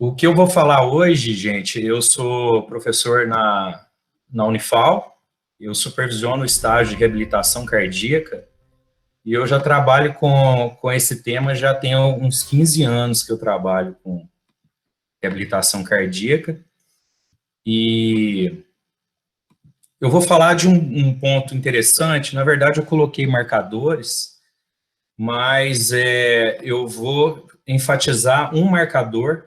O que eu vou falar hoje, gente, eu sou professor na Unifal, eu supervisiono o estágio de reabilitação cardíaca e eu já trabalho com esse tema, já tem uns 15 anos que eu trabalho com reabilitação cardíaca e eu vou falar de um ponto interessante. Na verdade, eu coloquei marcadores, mas eu vou enfatizar um marcador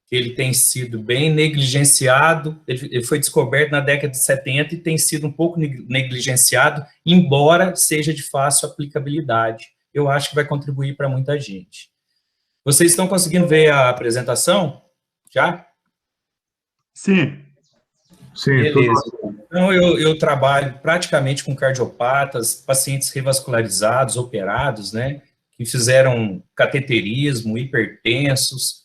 que ele tem sido bem negligenciado, ele foi descoberto na década de 70 e tem sido um pouco negligenciado, embora seja de fácil aplicabilidade. Eu acho que vai contribuir para muita gente. Vocês estão conseguindo ver a apresentação? Já? Sim. Sim, beleza. Então, eu trabalho praticamente com cardiopatas, pacientes revascularizados, operados, né, que fizeram cateterismo, hipertensos,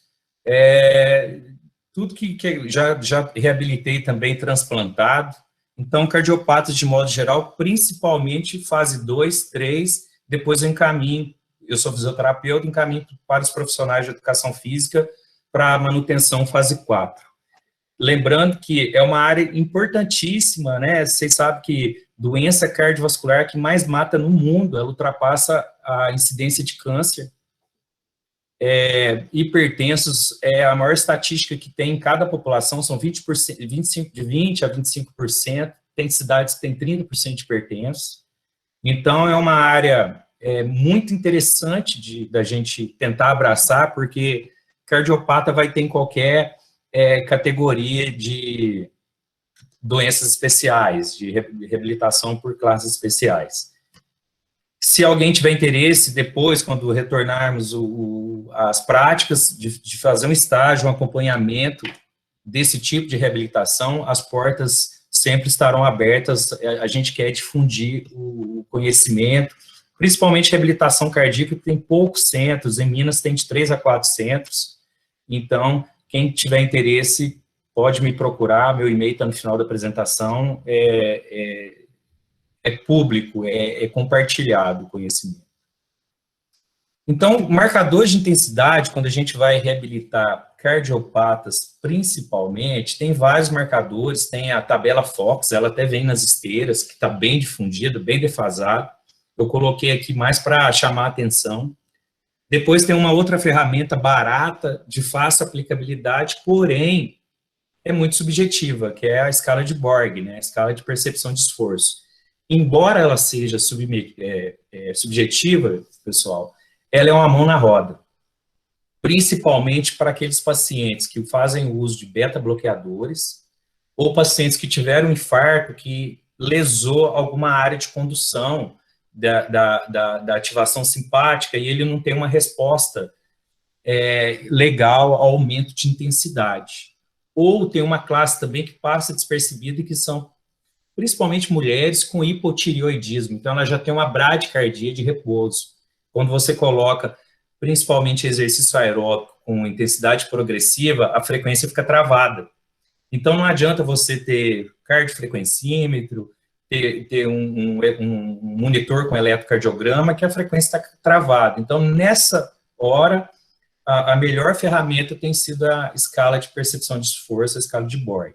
tudo que já reabilitei também transplantado. Então, cardiopatas de modo geral, principalmente fase 2, 3, depois eu encaminho, eu sou fisioterapeuta, encaminho para os profissionais de educação física para manutenção fase 4. Lembrando que é uma área importantíssima, né? Vocês sabem que doença cardiovascular que mais mata no mundo, ela ultrapassa a incidência de câncer. Hipertensos é a maior estatística que tem em cada população, são 20%, de 20 a 25%, tem cidades que tem 30% de hipertensos. Então, é uma área muito interessante da gente tentar abraçar, porque cardiopata vai ter em qualquer categoria de doenças especiais, de reabilitação por classes especiais. Se alguém tiver interesse, depois, quando retornarmos as práticas, de fazer um estágio, um acompanhamento desse tipo de reabilitação, as portas sempre estarão abertas. A gente quer difundir o conhecimento, principalmente reabilitação cardíaca, que tem poucos centros, em Minas tem de 3 a 4 centros. Então, quem tiver interesse, pode me procurar, meu e-mail está no final da apresentação, público, compartilhado o conhecimento. Então, marcadores de intensidade, quando a gente vai reabilitar cardiopatas, principalmente, tem vários marcadores, tem a tabela Fox, ela até vem nas esteiras, que está bem difundida, bem defasada. Eu coloquei aqui mais para chamar a atenção. Depois tem uma outra ferramenta barata, de fácil aplicabilidade, porém, é muito subjetiva, que é a escala de Borg, né, a escala de percepção de esforço. Embora ela seja subjetiva, pessoal, ela é uma mão na roda, principalmente para aqueles pacientes que fazem uso de beta-bloqueadores, ou pacientes que tiveram um infarto que lesou alguma área de condução da ativação simpática e ele não tem uma resposta legal ao aumento de intensidade. Ou tem uma classe também que passa despercebida, que são principalmente mulheres com hipotireoidismo. Então, ela já tem uma bradicardia de repouso. Quando você coloca, principalmente exercício aeróbico com intensidade progressiva, a frequência fica travada. Então, não adianta você ter cardiofrequencímetro, ter um monitor com eletrocardiograma, que a frequência está travada. Então, nessa hora, a melhor ferramenta tem sido a escala de percepção de esforço, a escala de Borg.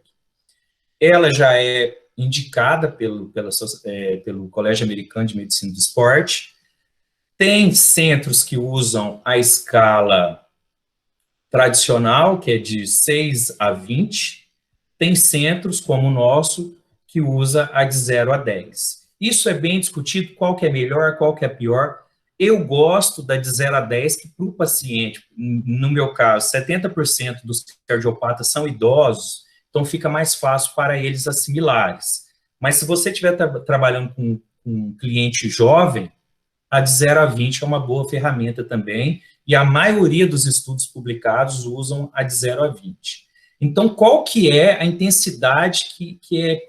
Ela já é indicada pelo Colégio Americano de Medicina do Esporte. Tem centros que usam a escala tradicional, que é de 6 a 20. Tem centros, como o nosso, que usa a de 0 a 10. Isso é bem discutido, qual que é melhor, qual que é pior. Eu gosto da de 0 a 10, que para o paciente, no meu caso, 70% dos cardiopatas são idosos, então fica mais fácil para eles assimilarem. Mas se você estiver trabalhando com um cliente jovem, a de 0 a 20 é uma boa ferramenta também, e a maioria dos estudos publicados usam a de 0 a 20. Então, qual que é a intensidade que é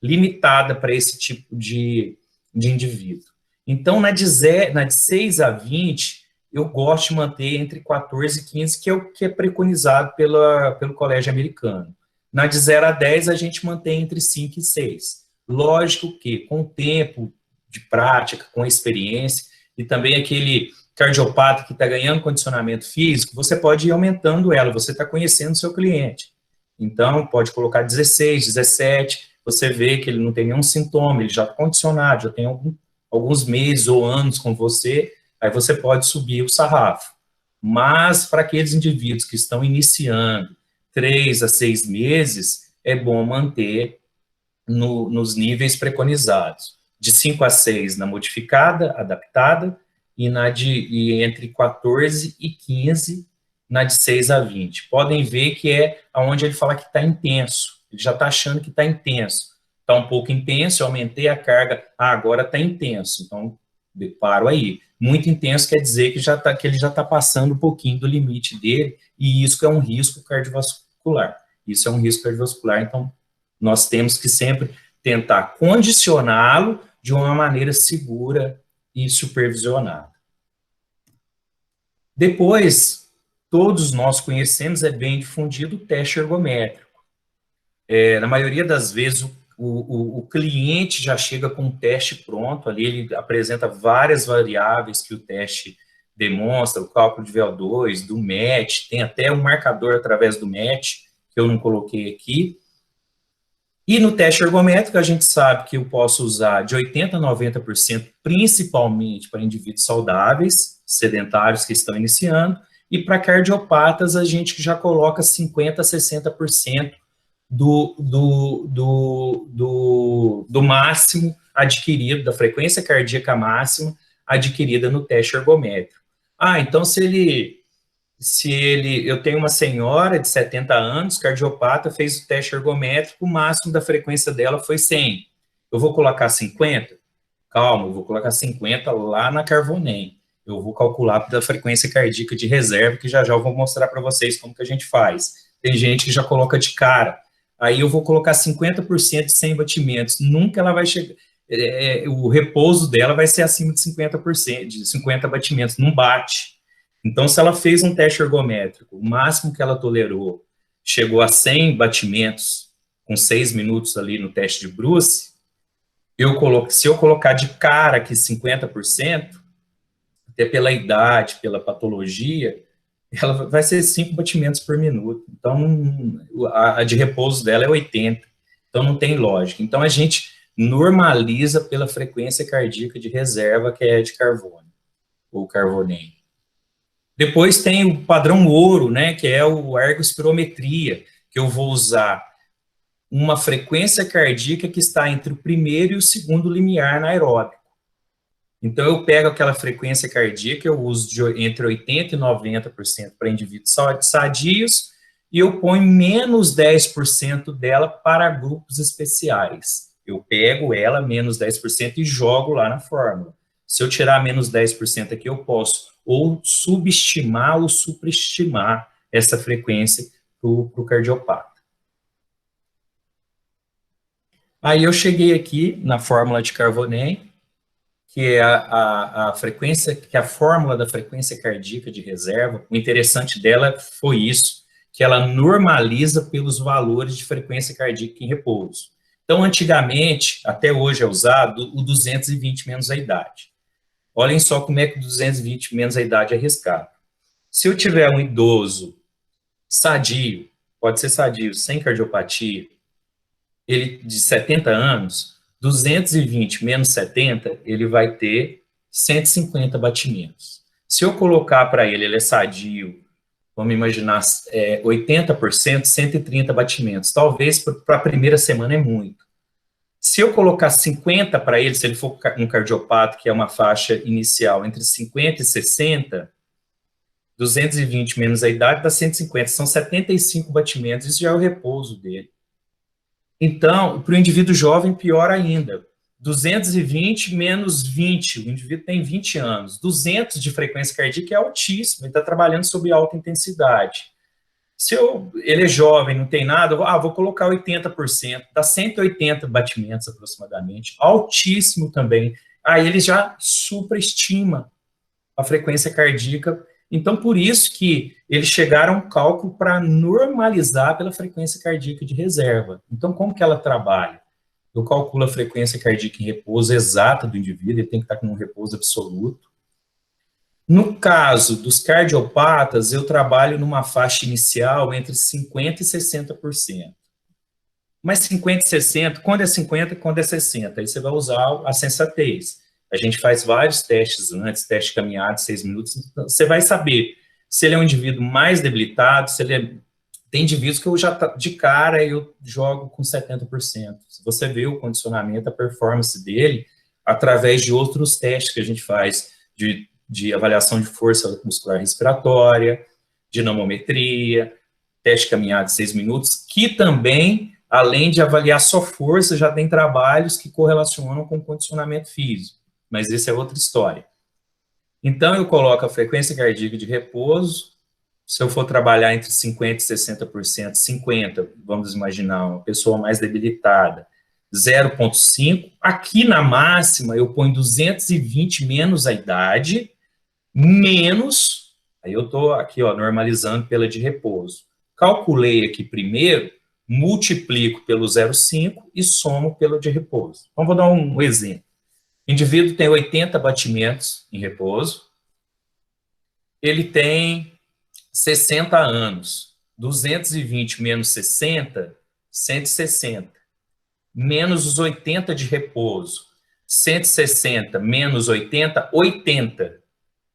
limitada para esse tipo de indivíduo? Então, na de 6 a 20, eu gosto de manter entre 14 e 15, que é o que é preconizado pelo Colégio Americano. Na de 0 a 10, a gente mantém entre 5 e 6. Lógico que, com o tempo de prática, com a experiência, e também cardiopata que está ganhando condicionamento físico, você pode ir aumentando ela, você está conhecendo o seu cliente. Então, pode colocar 16, 17, você vê que ele não tem nenhum sintoma, ele já está condicionado, já tem alguns meses ou anos com você, aí você pode subir o sarrafo. Mas, para aqueles indivíduos que estão iniciando 3 a 6 meses, é bom manter nos níveis preconizados. De 5 a 6 na modificada, adaptada, e entre 14 e 15 na de 6 a 20. Podem ver que é onde ele fala que está intenso. Ele já está achando que está intenso. Está um pouco intenso, eu aumentei a carga, agora está intenso. Então, paro aí. Muito intenso quer dizer que ele já está passando um pouquinho do limite dele, e isso é um risco cardiovascular. Isso é um risco cardiovascular, então nós temos que sempre tentar condicioná-lo de uma maneira segura e supervisionada. Depois, todos nós conhecemos, é bem difundido o teste ergométrico. Na maioria das vezes, o cliente já chega com um teste pronto, ali ele apresenta várias variáveis que o teste demonstra, o cálculo de VO2, do MET, tem até um marcador através do MET, que eu não coloquei aqui. E no teste ergométrico, a gente sabe que eu posso usar de 80% a 90%, principalmente para indivíduos saudáveis, sedentários que estão iniciando, e para cardiopatas, a gente já coloca 50% a 60% do máximo adquirido, da frequência cardíaca máxima adquirida no teste ergométrico. Então eu tenho uma senhora de 70 anos, cardiopata, fez o teste ergométrico, o máximo da frequência dela foi 100. Eu vou colocar 50? Calma, eu vou colocar 50 lá na Carvonem. Eu vou calcular da frequência cardíaca de reserva, que já eu vou mostrar para vocês como que a gente faz. Tem gente que já coloca de cara. Aí eu vou colocar 50% de 100 batimentos. Nunca ela vai chegar... o repouso dela vai ser acima de 50%, de 50 batimentos. Não bate. Então, se ela fez um teste ergométrico, o máximo que ela tolerou chegou a 100 batimentos com 6 minutos ali no teste de Bruce, se eu colocar de cara aqui 50%, até pela idade, pela patologia, ela vai ser 5 batimentos por minuto. Então, a de repouso dela é 80. Então, não tem lógica. Então, a gente normaliza pela frequência cardíaca de reserva, que é de Carvone, ou Carvonem. Depois tem o padrão ouro, né, que é o ergospirometria, que eu vou usar uma frequência cardíaca que está entre o primeiro e o segundo limiar anaeróbico. Então, eu pego aquela frequência cardíaca, eu uso entre 80% e 90% para indivíduos sadios, e eu ponho menos 10% dela para grupos especiais. Eu pego ela, menos 10%, e jogo lá na fórmula. Se eu tirar menos 10% aqui, eu posso ou subestimar ou superestimar essa frequência para o cardiopata. Aí eu cheguei aqui na fórmula de Carvonem, que é a frequência, que é a fórmula da frequência cardíaca de reserva. O interessante dela foi isso, que ela normaliza pelos valores de frequência cardíaca em repouso. Então, antigamente, até hoje é usado o 220 menos a idade. Olhem só como é que o 220 menos a idade é arriscado. Se eu tiver um idoso sadio, pode ser sadio, sem cardiopatia, ele de 70 anos, 220 menos 70, ele vai ter 150 batimentos. Se eu colocar para ele é sadio, vamos imaginar 80%, 130 batimentos. Talvez para a primeira semana é muito. Se eu colocar 50 para ele, se ele for um cardiopata, que é uma faixa inicial entre 50 e 60, 220 menos a idade dá 150, são 75 batimentos, isso já é o repouso dele. Então, para o indivíduo jovem, pior ainda, 220 menos 20, o indivíduo tem 20 anos, 200 de frequência cardíaca é altíssimo, ele está trabalhando sob alta intensidade. Se ele é jovem, não tem nada, vou colocar 80%, dá 180 batimentos aproximadamente, altíssimo também. Aí ele já superestima a frequência cardíaca. Então, por isso que eles chegaram a um cálculo para normalizar pela frequência cardíaca de reserva. Então, como que ela trabalha? Eu calculo a frequência cardíaca em repouso exata do indivíduo, ele tem que estar com um repouso absoluto. No caso dos cardiopatas, eu trabalho numa faixa inicial entre 50% e 60%. Mas 50 e 60, quando é 50 e quando é 60, aí você vai usar a sensatez. A gente faz vários testes antes, teste caminhada de 6 minutos, então você vai saber se ele é um indivíduo mais debilitado, se ele é... Tem indivíduos que eu já, de cara, eu jogo com 70%. Se você vê o condicionamento, a performance dele, através de outros testes que a gente faz, de avaliação de força muscular respiratória, dinamometria, teste caminhada de 6 minutos, que também, além de avaliar só força, já tem trabalhos que correlacionam com condicionamento físico. Mas essa é outra história. Então, eu coloco a frequência cardíaca de repouso. Se eu for trabalhar entre 50% e 60%, 50%, vamos imaginar, uma pessoa mais debilitada, 0,5. Aqui na máxima, eu ponho 220 menos a idade, menos, aí eu estou aqui, ó, normalizando pela de repouso. Calculei aqui primeiro, multiplico pelo 0,5 e somo pelo de repouso. Então, vou dar um exemplo. O indivíduo tem 80 batimentos em repouso, ele tem 60 anos, 220 menos 60, 160, menos os 80 de repouso, 160 menos 80, 80,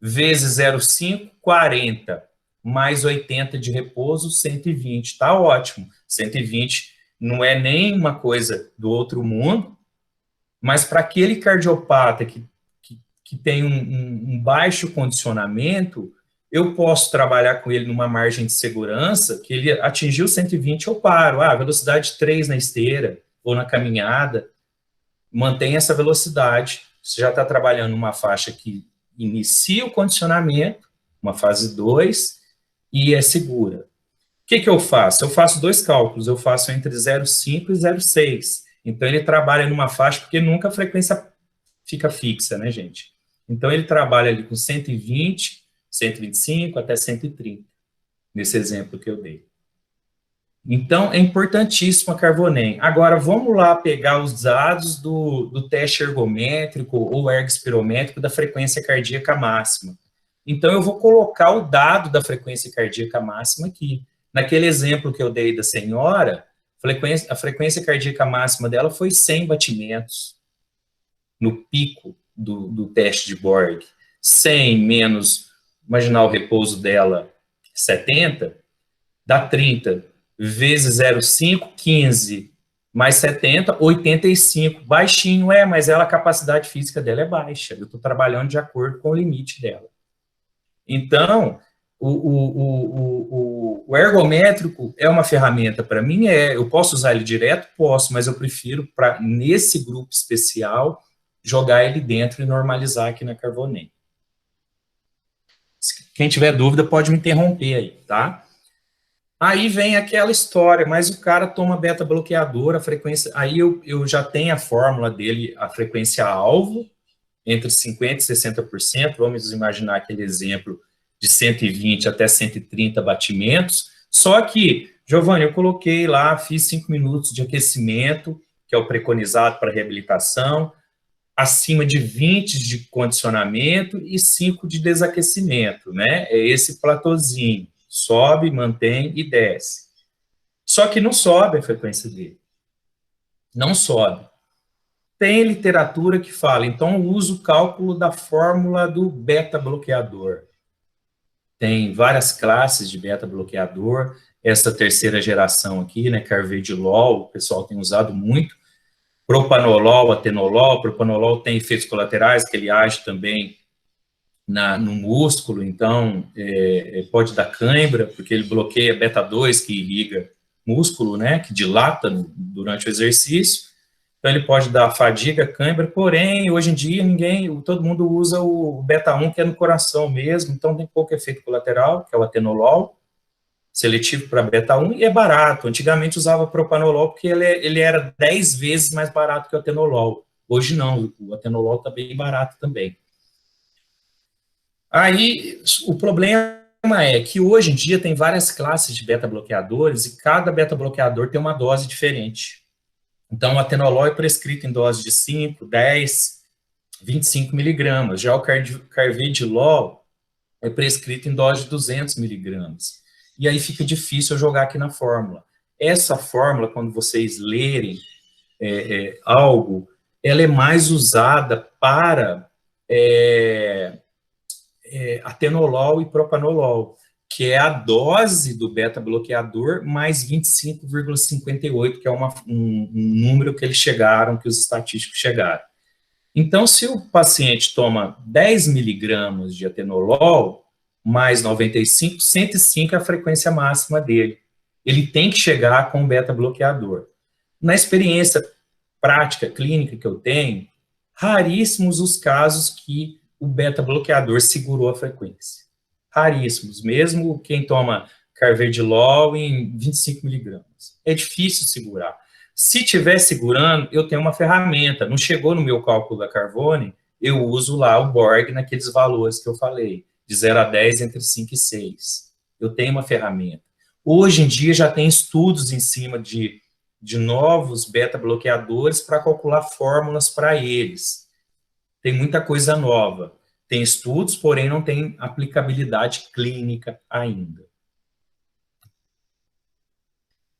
vezes 0,5, 40, mais 80 de repouso, 120, tá ótimo, 120 não é nem uma coisa do outro mundo, mas para aquele cardiopata que tem um baixo condicionamento, eu posso trabalhar com ele numa margem de segurança, que ele atingiu 120, eu paro. Velocidade 3 na esteira ou na caminhada, mantém essa velocidade. Você já está trabalhando numa faixa que inicia o condicionamento, uma fase 2, e é segura. O que eu faço? Eu faço 2 cálculos, eu faço entre 0,5 e 0,6. Então, ele trabalha numa faixa, porque nunca a frequência fica fixa, né, gente? Então, ele trabalha ali com 120, 125 até 130, nesse exemplo que eu dei. Então, é importantíssimo a Carbonem. Agora, vamos lá pegar os dados do teste ergométrico ou ergospirométrico da frequência cardíaca máxima. Então, eu vou colocar o dado da frequência cardíaca máxima aqui. Naquele exemplo que eu dei da senhora, a frequência cardíaca máxima dela foi 100 batimentos no pico do teste de Borg. 100 menos, imaginar o repouso dela, 70, dá 30, vezes 0,5, 15, mais 70, 85. Baixinho, mas a capacidade física dela é baixa. Eu estou trabalhando de acordo com o limite dela. Então, o ergométrico é uma ferramenta para mim, eu posso usar ele direto? Posso, mas eu prefiro, nesse grupo especial, jogar ele dentro e normalizar aqui na Carbonem. Quem tiver dúvida pode me interromper aí, tá? Aí vem aquela história, mas o cara toma beta-bloqueador, a frequência, aí eu já tenho a fórmula dele, a frequência alvo, entre 50% e 60%, vamos imaginar aquele exemplo de 120 até 130 batimentos, só que, Giovanni, eu coloquei lá, fiz 5 minutos de aquecimento, que é o preconizado para reabilitação, acima de 20 de condicionamento e 5 de desaquecimento, né? É esse platôzinho, sobe, mantém e desce. Só que não sobe a frequência dele. Não sobe. Tem literatura que fala, então eu uso o cálculo da fórmula do beta-bloqueador. Tem várias classes de beta-bloqueador, essa terceira geração aqui, né, carvedilol, o pessoal tem usado muito, propanolol, atenolol. Propanolol tem efeitos colaterais, que ele age também no músculo, então pode dar cãibra, porque ele bloqueia beta-2, que irriga músculo, né, que dilata durante o exercício, então ele pode dar fadiga, cãibra, porém, hoje em dia, todo mundo usa o beta-1, que é no coração mesmo, então tem pouco efeito colateral, que é o atenolol, seletivo para beta-1, e é barato. Antigamente usava propanolol, porque ele era 10 vezes mais barato que o atenolol. Hoje não, o atenolol está bem barato também. Aí, o problema é que hoje em dia tem várias classes de beta-bloqueadores, e cada beta-bloqueador tem uma dose diferente. Então, o atenolol é prescrito em dose de 5, 10, 25 miligramas. Já o carvedilol é prescrito em dose de 200 miligramas. E aí fica difícil eu jogar aqui na fórmula. Essa fórmula, quando vocês lerem algo, ela é mais usada para atenolol e propanolol, que é a dose do beta-bloqueador mais 25,58, que é um número que eles chegaram, que os estatísticos chegaram. Então, se o paciente toma 10 miligramas de atenolol, mais 95, 105 é a frequência máxima dele. Ele tem que chegar com o beta-bloqueador. Na experiência prática, clínica que eu tenho, raríssimos os casos que o beta-bloqueador segurou a frequência. Raríssimos, mesmo quem toma carvedilol em 25 miligramas. É difícil segurar. Se estiver segurando, eu tenho uma ferramenta. Não chegou no meu cálculo da Carvone, eu uso lá o Borg naqueles valores que eu falei, de 0 a 10, entre 5 e 6. Eu tenho uma ferramenta. Hoje em dia já tem estudos em cima de novos beta-bloqueadores para calcular fórmulas para eles. Tem muita coisa nova. Tem estudos, porém não tem aplicabilidade clínica ainda.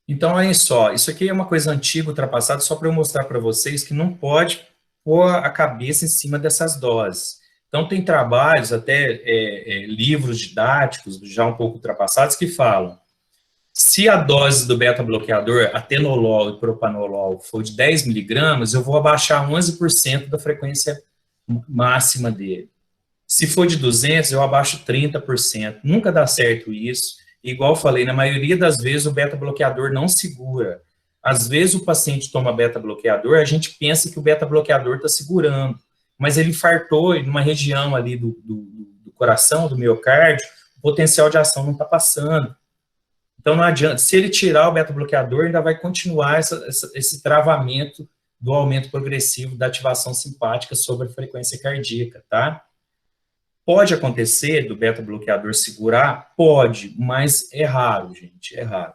Então, olha só, isso aqui é uma coisa antiga, ultrapassada, só para eu mostrar para vocês que não pode pôr a cabeça em cima dessas doses. Então, tem trabalhos, até livros didáticos, já um pouco ultrapassados, que falam, se a dose do beta-bloqueador, atenolol e propanolol, for de 10 miligramas, eu vou abaixar 11% da frequência máxima dele. Se for de 200, eu abaixo 30%. Nunca dá certo isso. Igual eu falei, na maioria das vezes o beta-bloqueador não segura. Às vezes o paciente toma beta-bloqueador, a gente pensa que o beta-bloqueador está segurando, mas ele infartou numa região ali do coração, do miocárdio, o potencial de ação não está passando. Então não adianta, se ele tirar o beta-bloqueador, ainda vai continuar esse travamento do aumento progressivo da ativação simpática sobre a frequência cardíaca, tá? Pode acontecer do beta-bloqueador segurar? Pode, mas é raro, gente, é raro.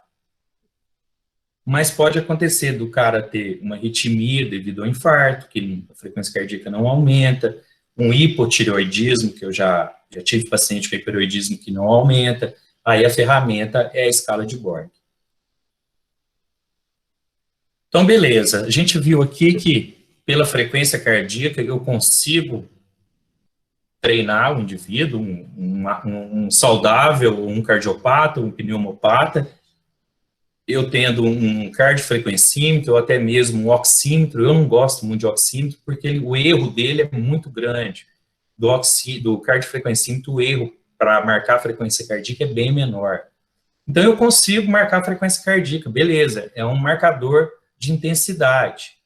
Mas pode acontecer do cara ter uma arritmia devido ao infarto, que a frequência cardíaca não aumenta, um hipotireoidismo, que eu já tive paciente com hiperoidismo que não aumenta, aí a ferramenta é a escala de Borg. Então, beleza, a gente viu aqui que pela frequência cardíaca eu consigo treinar um indivíduo, um saudável, um cardiopata, um pneumopata, eu tendo um cardiofrequencímetro, ou até mesmo um oxímetro. Eu não gosto muito de oxímetro, porque o erro dele é muito grande. Do cardiofrequencímetro, o erro para marcar a frequência cardíaca é bem menor. Então, eu consigo marcar a frequência cardíaca, beleza, é um marcador de intensidade.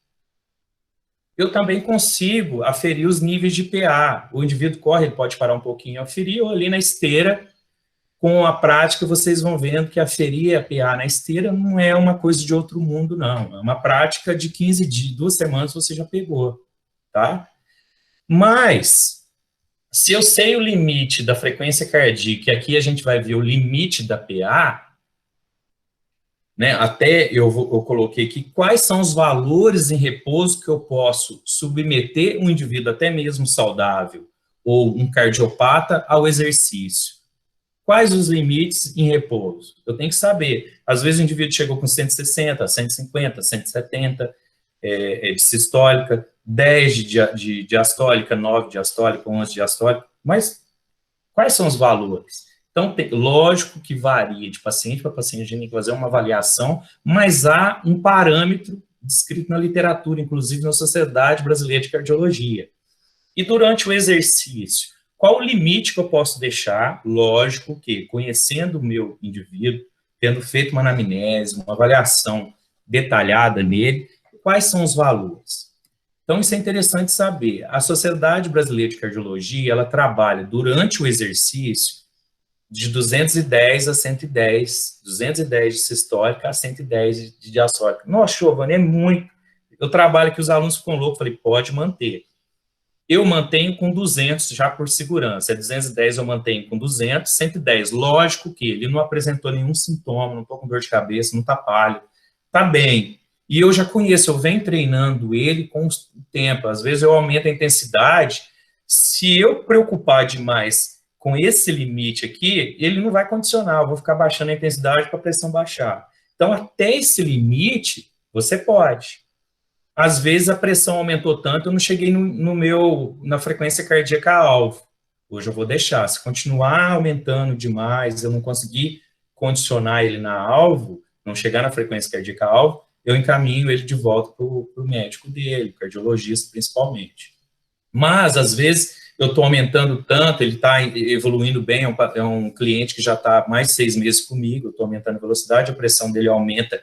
Eu também consigo aferir os níveis de PA. O indivíduo corre, ele pode parar um pouquinho e aferir, ou ali na esteira, com a prática, vocês vão vendo que aferir a PA na esteira não é uma coisa de outro mundo, não. É uma prática de 15 dias, 2 semanas você já pegou, tá? Mas, se eu sei o limite da frequência cardíaca, e aqui a gente vai ver o limite da PA, né, até eu coloquei aqui quais são os valores em repouso que eu posso submeter um indivíduo, até mesmo saudável, ou um cardiopata, ao exercício. Quais os limites em repouso? Eu tenho que saber. Às vezes o indivíduo chegou com 160, 150, 170 de sistólica, 10 de diastólica, 9 de diastólica, 11 de diastólica, mas quais são os valores? Então, lógico que varia de paciente para paciente, a gente tem que fazer uma avaliação, mas há um parâmetro descrito na literatura, inclusive na Sociedade Brasileira de Cardiologia. E durante o exercício, qual o limite que eu posso deixar? Lógico que, conhecendo o meu indivíduo, tendo feito uma anamnese, uma avaliação detalhada nele, quais são os valores? Então, isso é interessante saber. A Sociedade Brasileira de Cardiologia, ela trabalha durante o exercício de 210 a 110, 210 de sistólica a 110 de diastólica. Nossa, Giovanni, é muito. Eu trabalho que os alunos ficam loucos, falei, pode manter. Eu mantenho com 200 já por segurança, é 210 eu mantenho com 200, 110, lógico que ele não apresentou nenhum sintoma, não estou com dor de cabeça, não está pálido, está bem. E eu já conheço, eu venho treinando ele com o tempo, às vezes eu aumento a intensidade, se eu preocupar demais com esse limite aqui, ele não vai condicionar, eu vou ficar baixando a intensidade para a pressão baixar. Então, até esse limite, você pode. Às vezes, a pressão aumentou tanto, eu não cheguei na frequência cardíaca alvo. Hoje eu vou deixar. Se continuar aumentando demais, eu não conseguir condicionar ele na alvo, não chegar na frequência cardíaca alvo, eu encaminho ele de volta para o médico dele, cardiologista principalmente. Mas, às vezes, eu estou aumentando tanto, ele está evoluindo bem, é um cliente que já está mais de 6 meses comigo, eu estou aumentando a velocidade, a pressão dele aumenta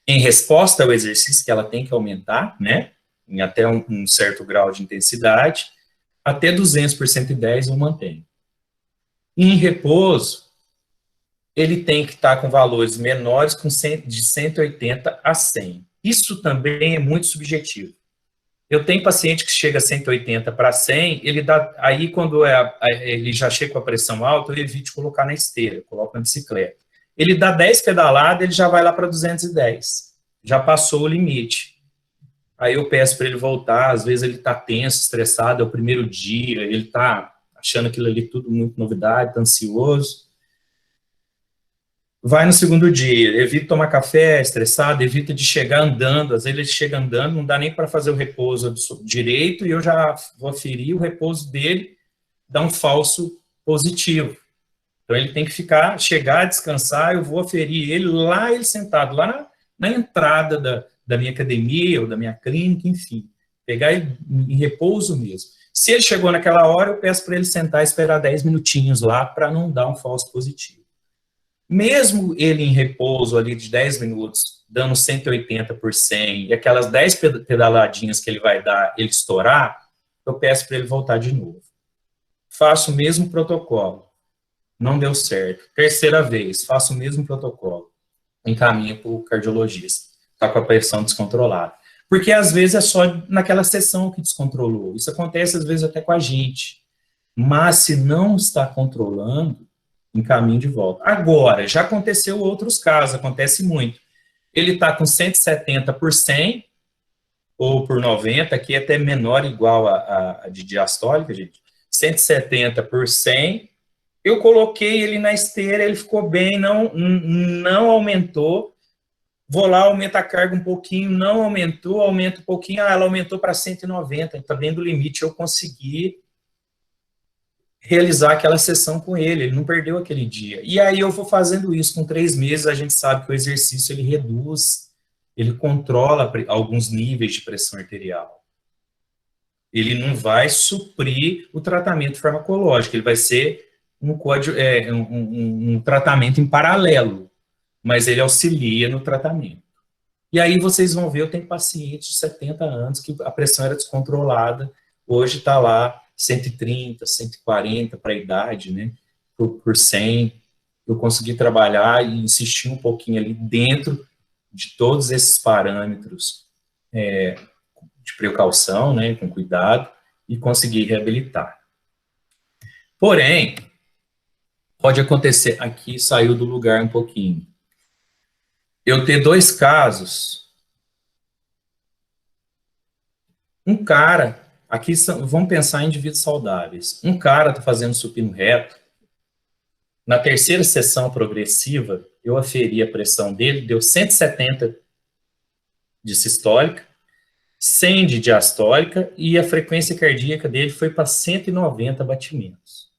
em resposta ao exercício, que ela tem que aumentar, né, em até um certo grau de intensidade, até 200 por 110 eu mantenho. Em repouso, ele tem que estar com valores menores, de 180 a 100. Isso também é muito subjetivo. Eu tenho paciente que chega a 180 para 100, ele dá, aí quando ele já chega com a pressão alta, eu evito colocar na esteira, coloco na bicicleta. Ele dá 10 pedaladas, ele já vai lá para 210. Já passou o limite. Aí eu peço para ele voltar, às vezes ele está tenso, estressado, é o primeiro dia, ele está achando aquilo ali tudo muito novidade, está ansioso. Vai no segundo dia, evita tomar café, estressado, evita de chegar andando, às vezes ele chega andando, não dá nem para fazer o repouso direito, e eu já vou aferir o repouso dele, dá um falso positivo. Então ele tem que chegar, descansar, eu vou aferir ele lá, ele sentado, lá na entrada da minha academia, ou da minha clínica, enfim, pegar ele em repouso mesmo. Se ele chegou naquela hora, eu peço para ele sentar e esperar 10 minutinhos lá, para não dar um falso positivo. Mesmo ele em repouso ali de 10 minutos, dando 180 por 100, e aquelas 10 pedaladinhas que ele vai dar, ele estourar, eu peço para ele voltar de novo. Faço o mesmo protocolo. Não deu certo. Terceira vez, faço o mesmo protocolo. Encaminho para o cardiologista. Está com a pressão descontrolada. Porque às vezes é só naquela sessão que descontrolou. Isso acontece às vezes até com a gente. Mas se não está controlando, encaminho de volta. Agora, já aconteceu outros casos, acontece muito. Ele está com 170 por 100, ou por 90, que é até menor, igual a de diastólica, gente. 170 por 100, eu coloquei ele na esteira, ele ficou bem, não aumentou. Vou lá, aumenta a carga um pouquinho, não aumentou, aumenta um pouquinho, ela aumentou para 190, está dentro do limite, eu consegui realizar aquela sessão com ele não perdeu aquele dia. E aí eu vou fazendo isso, com 3 meses a gente sabe que o exercício ele reduz, ele controla alguns níveis de pressão arterial. Ele não vai suprir o tratamento farmacológico, ele vai ser um tratamento em paralelo, mas ele auxilia no tratamento. E aí vocês vão ver, eu tenho pacientes de 70 anos que a pressão era descontrolada, hoje está lá 130, 140 para a idade, né, por 100, eu consegui trabalhar e insistir um pouquinho ali dentro de todos esses parâmetros de precaução, né, com cuidado, e conseguir reabilitar. Porém, pode acontecer, aqui saiu do lugar um pouquinho, eu ter 2 casos, um cara, aqui vamos pensar em indivíduos saudáveis, um cara está fazendo supino reto, na terceira sessão progressiva, eu aferi a pressão dele, deu 170 de sistólica, 100 de diastólica, e a frequência cardíaca dele foi para 190 batimentos.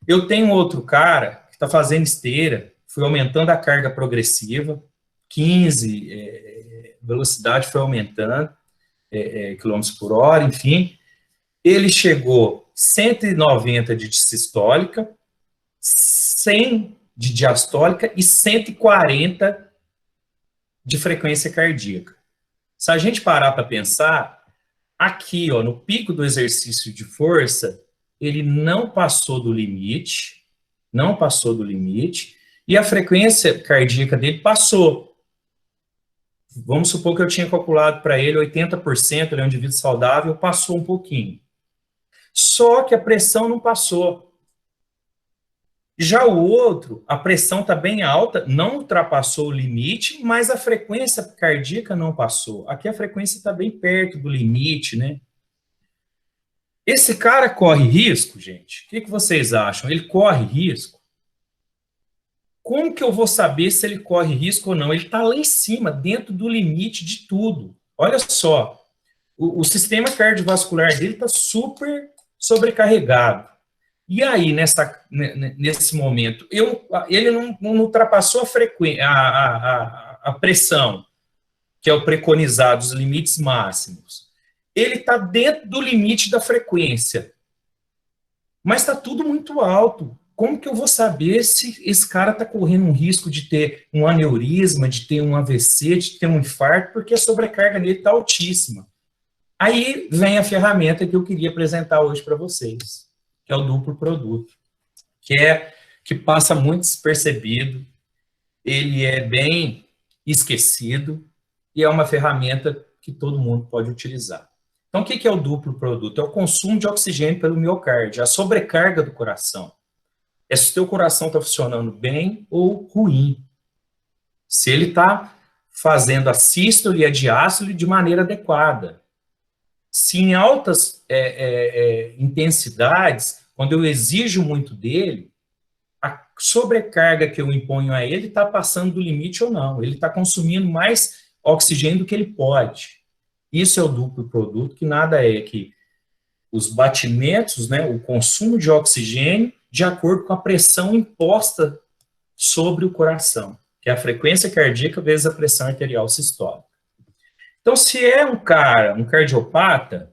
Eu tenho outro cara que está fazendo esteira, fui aumentando a carga progressiva, 15, velocidade foi aumentando, quilômetros por hora, enfim. Ele chegou 190 de sistólica, 100 de diastólica e 140 de frequência cardíaca. Se a gente parar para pensar, aqui, ó, no pico do exercício de força, ele não passou do limite, e a frequência cardíaca dele passou. Vamos supor que eu tinha calculado para ele 80%, ele é um indivíduo saudável, passou um pouquinho. Só que a pressão não passou. Já o outro, a pressão está bem alta, não ultrapassou o limite, mas a frequência cardíaca não passou. Aqui a frequência está bem perto do limite, né? Esse cara corre risco, gente? O que vocês acham? Ele corre risco? Como que eu vou saber se ele corre risco ou não? Ele está lá em cima, dentro do limite de tudo. Olha só, o sistema cardiovascular dele está super sobrecarregado. E aí, nesse momento, ele não ultrapassou a frequência, a pressão, que é o preconizado, os limites máximos. Ele está dentro do limite da frequência. Mas está tudo muito alto. Como que eu vou saber se esse cara está correndo um risco de ter um aneurisma, de ter um AVC, de ter um infarto, porque a sobrecarga nele está altíssima. Aí vem a ferramenta que eu queria apresentar hoje para vocês, que é o duplo produto, que passa muito despercebido, ele é bem esquecido e é uma ferramenta que todo mundo pode utilizar. Então, o que é o duplo produto? É o consumo de oxigênio pelo miocárdio, a sobrecarga do coração. É se o teu coração está funcionando bem ou ruim. Se ele está fazendo a sístole e a diástole de maneira adequada. Se em altas intensidades, quando eu exijo muito dele, a sobrecarga que eu imponho a ele está passando do limite ou não. Ele está consumindo mais oxigênio do que ele pode. Isso é o duplo produto, que nada é que os batimentos, né, o consumo de oxigênio de acordo com a pressão imposta sobre o coração, que é a frequência cardíaca vezes a pressão arterial sistólica. Então, se é um cara, um cardiopata,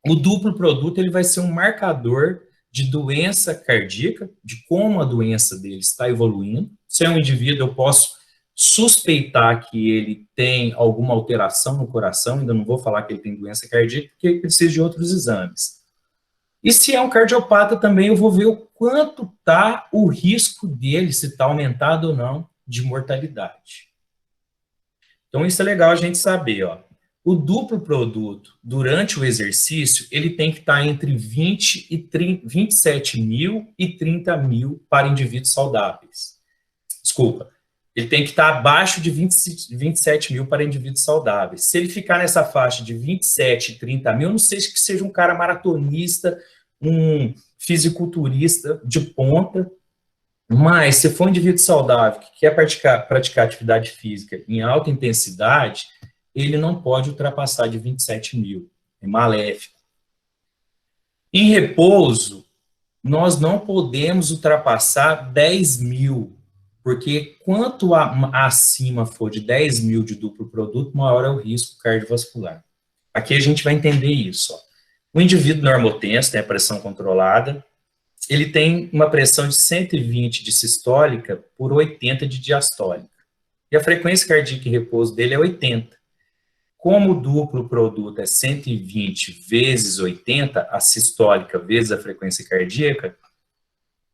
o duplo produto ele vai ser um marcador de doença cardíaca, de como a doença dele está evoluindo. Se é um indivíduo, eu posso suspeitar que ele tem alguma alteração no coração, ainda não vou falar que ele tem doença cardíaca, porque ele precisa de outros exames. E se é um cardiopata também, eu vou ver o quanto está o risco dele, se está aumentado ou não, de mortalidade. Então, isso é legal a gente saber, ó. O duplo produto, durante o exercício, ele tem que estar entre 27 mil e 30 mil para indivíduos saudáveis. Desculpa, ele tem que estar abaixo de 27 mil para indivíduos saudáveis. Se ele ficar nessa faixa de 27 e 30 mil, não sei que seja um cara maratonista, um fisiculturista de ponta, mas se for um indivíduo saudável que quer praticar atividade física em alta intensidade, ele não pode ultrapassar de 27 mil, é maléfico. Em repouso, nós não podemos ultrapassar 10 mil, porque quanto acima for de 10 mil de duplo produto, maior é o risco cardiovascular. Aqui a gente vai entender isso. Ó. O indivíduo normotenso, tem a pressão controlada, ele tem uma pressão de 120 de sistólica por 80 de diastólica. E a frequência cardíaca em repouso dele é 80. Como o duplo produto é 120 vezes 80, a sistólica vezes a frequência cardíaca,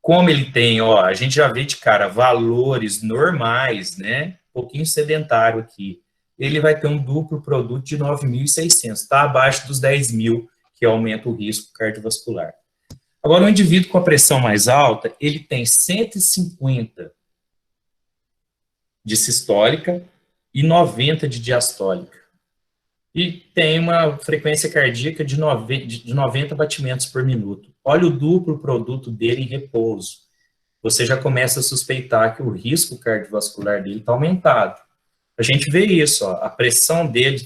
como ele tem, ó, a gente já vê de cara valores normais, né? Um pouquinho sedentário aqui. Ele vai ter um duplo produto de 9.600, está abaixo dos 10 mil, que aumenta o risco cardiovascular. Agora, um indivíduo com a pressão mais alta, ele tem 150 de sistólica e 90 de diastólica. E tem uma frequência cardíaca de 90 batimentos por minuto. Olha o duplo produto dele em repouso. Você já começa a suspeitar que o risco cardiovascular dele está aumentado. A gente vê isso, ó, a pressão dele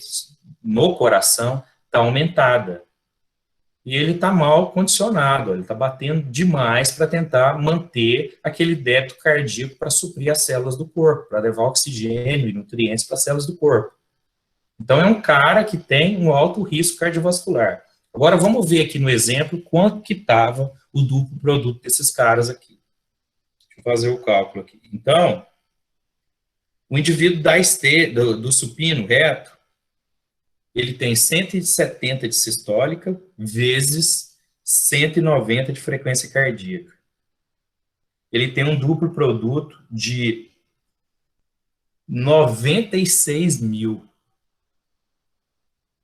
no coração está aumentada. E ele está mal condicionado, ele está batendo demais para tentar manter aquele débito cardíaco para suprir as células do corpo, para levar oxigênio e nutrientes para as células do corpo. Então, é um cara que tem um alto risco cardiovascular. Agora, vamos ver aqui no exemplo quanto que estava o duplo produto desses caras aqui. Deixa eu fazer o cálculo aqui. Então, o indivíduo do supino reto, ele tem 170 de sistólica vezes 190 de frequência cardíaca. Ele tem um duplo produto de 96 mil.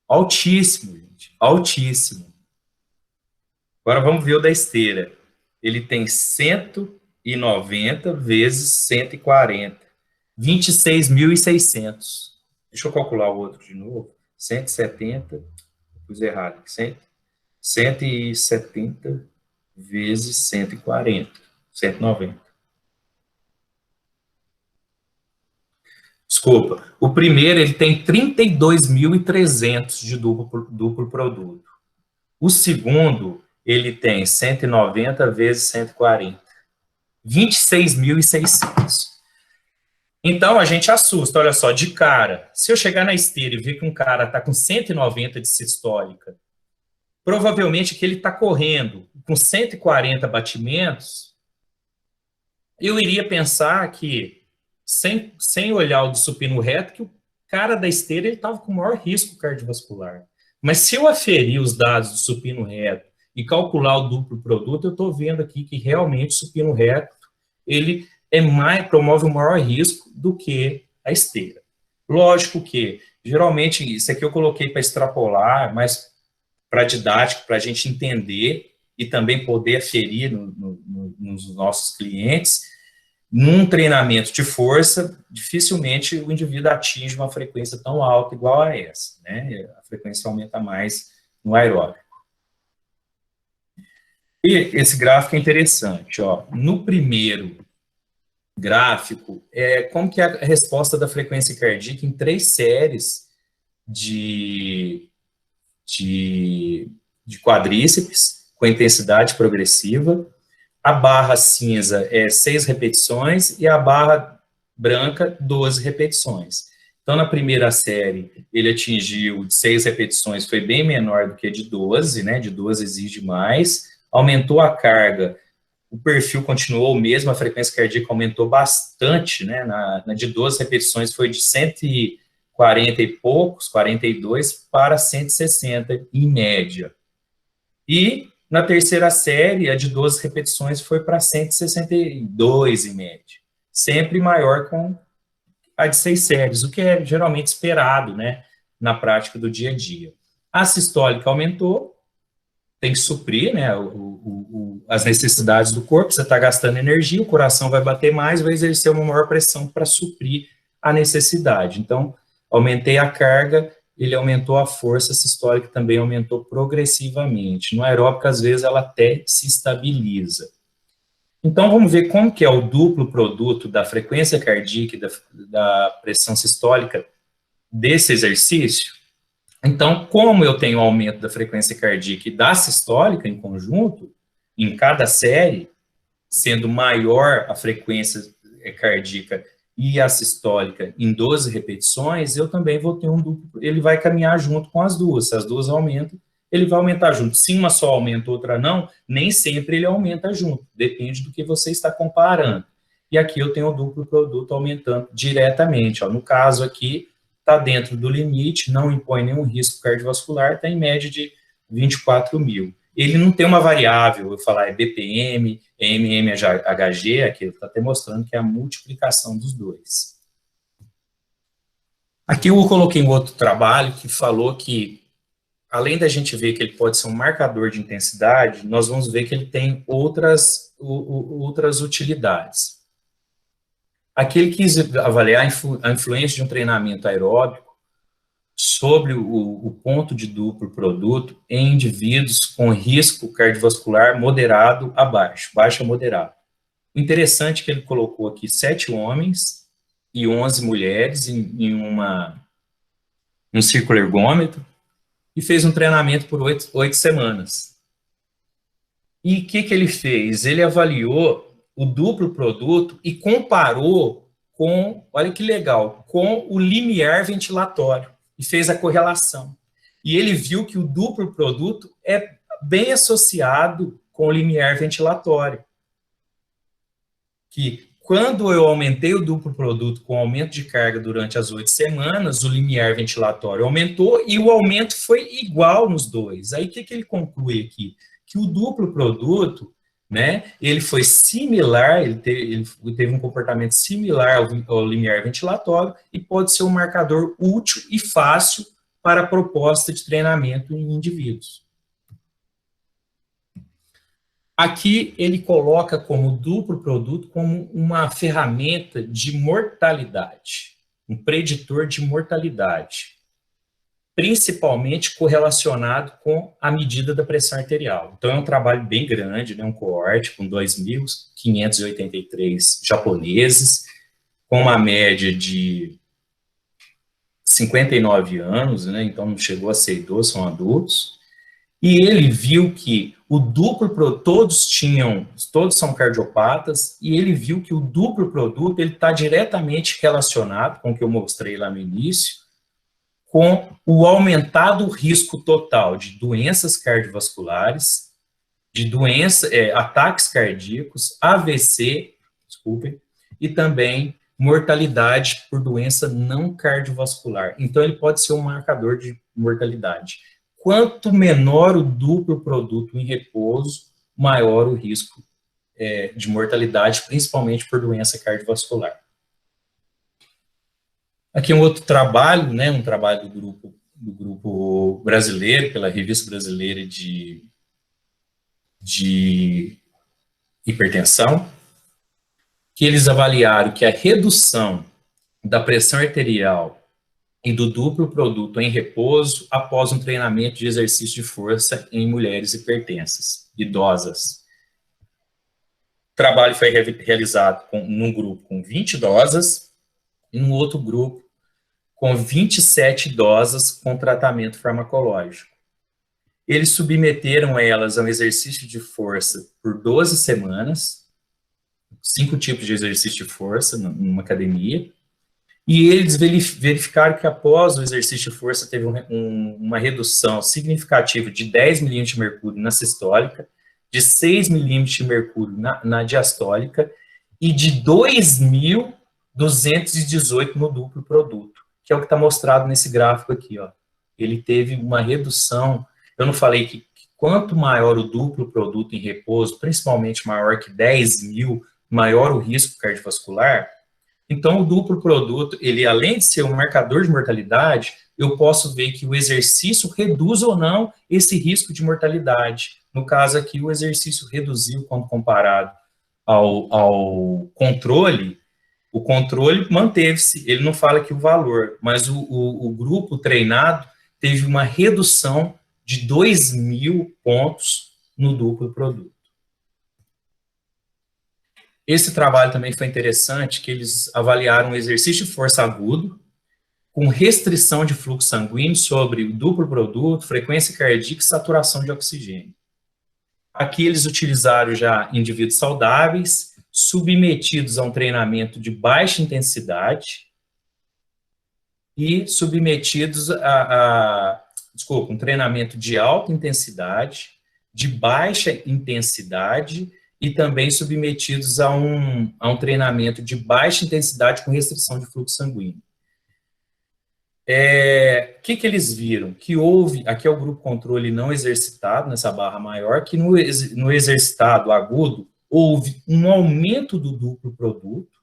Altíssimo, gente. Altíssimo. Agora vamos ver o da esteira. Ele tem 190 vezes 140. 26.600. Deixa eu calcular o outro de novo. 170. Pus errado. 170 vezes 140, 190. Desculpa, o primeiro ele tem 32.300 de duplo produto. O segundo, ele tem 190 vezes 140. 26.600. Então, a gente assusta, olha só, de cara. Se eu chegar na esteira e ver que um cara está com 190 de sistólica, provavelmente que ele está correndo com 140 batimentos, eu iria pensar que, sem olhar o do supino reto, que o cara da esteira estava com maior risco cardiovascular. Mas se eu aferir os dados do supino reto e calcular o duplo produto, eu estou vendo aqui que realmente o supino reto, ele promove um maior risco do que a esteira. Lógico que, geralmente, isso aqui eu coloquei para extrapolar, mas para didático, para a gente entender e também poder aferir nos nossos clientes. Num treinamento de força, dificilmente o indivíduo atinge uma frequência tão alta igual a essa, né? A frequência aumenta mais no aeróbico. E esse gráfico é interessante, ó. No primeiro gráfico, como que é a resposta da frequência cardíaca em 3 séries de quadríceps com intensidade progressiva. A barra cinza é 6 repetições e a barra branca, 12 repetições. Então, na primeira série, ele atingiu de 6 repetições, foi bem menor do que de 12, né? De 12 exige mais. Aumentou a carga, o perfil continuou o mesmo, a frequência cardíaca aumentou bastante, né? Na de 12 repetições foi de 140 e poucos, 42, para 160 em média. E na terceira série, a de 12 repetições foi para 162 em média. Sempre maior com a de 6 séries, o que é geralmente esperado, né, na prática do dia a dia. A sistólica aumentou, tem que suprir, né, as necessidades do corpo, você está gastando energia, o coração vai bater mais, vai exercer uma maior pressão para suprir a necessidade. Então, aumentei a carga, ele aumentou a força sistólica, também aumentou progressivamente. No aeróbico, às vezes, ela até se estabiliza. Então, vamos ver como que é o duplo produto da frequência cardíaca e da pressão sistólica desse exercício. Então, como eu tenho aumento da frequência cardíaca e da sistólica em conjunto, em cada série, sendo maior a frequência cardíaca e a sistólica em 12 repetições, eu também vou ter um duplo, ele vai caminhar junto com as duas. Se as duas aumentam, ele vai aumentar junto. Se uma só aumenta, outra não, nem sempre ele aumenta junto, depende do que você está comparando. E aqui eu tenho o duplo produto aumentando diretamente. Ó. No caso aqui, está dentro do limite, não impõe nenhum risco cardiovascular, está em média de 24 mil. Ele não tem uma variável, eu falar é BPM, MMHG, aqui está até mostrando que é a multiplicação dos dois. Aqui eu coloquei um outro trabalho que falou que, além da gente ver que ele pode ser um marcador de intensidade, nós vamos ver que ele tem outras utilidades. Aqui ele quis avaliar a influência de um treinamento aeróbico sobre o ponto de duplo produto em indivíduos com risco cardiovascular moderado a baixo, baixo a moderado. O interessante é que ele colocou aqui 7 homens e 11 mulheres em um círculo ergômetro e fez um treinamento por 8 semanas. E o que ele fez? Ele avaliou o duplo produto e comparou com, olha que legal, com o limiar ventilatório. E fez a correlação. E ele viu que o duplo produto é bem associado com o limiar ventilatório. Que quando eu aumentei o duplo produto com aumento de carga durante as 8 semanas, o limiar ventilatório aumentou e o aumento foi igual nos dois. Aí o que ele conclui aqui? Que o duplo produto, né, ele foi similar, ele teve um comportamento similar ao limiar ventilatório e pode ser um marcador útil e fácil para a proposta de treinamento em indivíduos. Aqui ele coloca como duplo produto como uma ferramenta de mortalidade, um preditor de mortalidade. principalmente correlacionado com a medida da pressão arterial. Então, é um trabalho bem grande, né, um coorte com 2.583 japoneses, com uma média de 59 anos, né, então não chegou a ser idoso, são adultos, e ele viu que o duplo, todos são cardiopatas, e ele viu que o duplo produto, ele está diretamente relacionado com o que eu mostrei lá no início, com o aumentado risco total de doenças cardiovasculares, de ataques cardíacos, AVC, desculpem, e também mortalidade por doença não cardiovascular. Então, ele pode ser um marcador de mortalidade. Quanto menor o duplo produto em repouso, maior o risco de mortalidade, principalmente por doença cardiovascular. Aqui um outro trabalho, né, um trabalho do grupo brasileiro, pela Revista Brasileira de Hipertensão, que eles avaliaram que a redução da pressão arterial e do duplo produto em repouso após um treinamento de exercício de força em mulheres hipertensas, idosas. O trabalho foi realizado num grupo com 20 idosas e num outro grupo com 27 idosas com tratamento farmacológico. Eles submeteram elas a um exercício de força por 12 semanas, 5 tipos de exercício de força numa academia, e eles verificaram que após o exercício de força teve uma redução significativa de 10 milímetros de mercúrio na sistólica, de 6 milímetros de mercúrio na diastólica e de 2.218 no duplo produto, que é o que está mostrado nesse gráfico aqui, ó. Ele teve uma redução, eu não falei que quanto maior o duplo produto em repouso, principalmente maior que 10.000, maior o risco cardiovascular. Então, o duplo produto, ele além de ser um marcador de mortalidade, eu posso ver que o exercício reduz ou não esse risco de mortalidade. No caso aqui, o exercício reduziu quando comparado ao controle. O controle manteve-se, ele não fala aqui o valor, mas o grupo treinado teve uma redução de 2.000 pontos no duplo produto. Esse trabalho também foi interessante, que eles avaliaram o exercício de força agudo, com restrição de fluxo sanguíneo sobre o duplo produto, frequência cardíaca e saturação de oxigênio. Aqui eles utilizaram já indivíduos saudáveis, submetidos a um treinamento de baixa intensidade e submetidos um treinamento de alta intensidade, de baixa intensidade e também submetidos a um treinamento de baixa intensidade com restrição de fluxo sanguíneo. O que eles viram? Que houve, aqui é o grupo controle não exercitado, nessa barra maior, que no exercitado agudo, houve um aumento do duplo produto,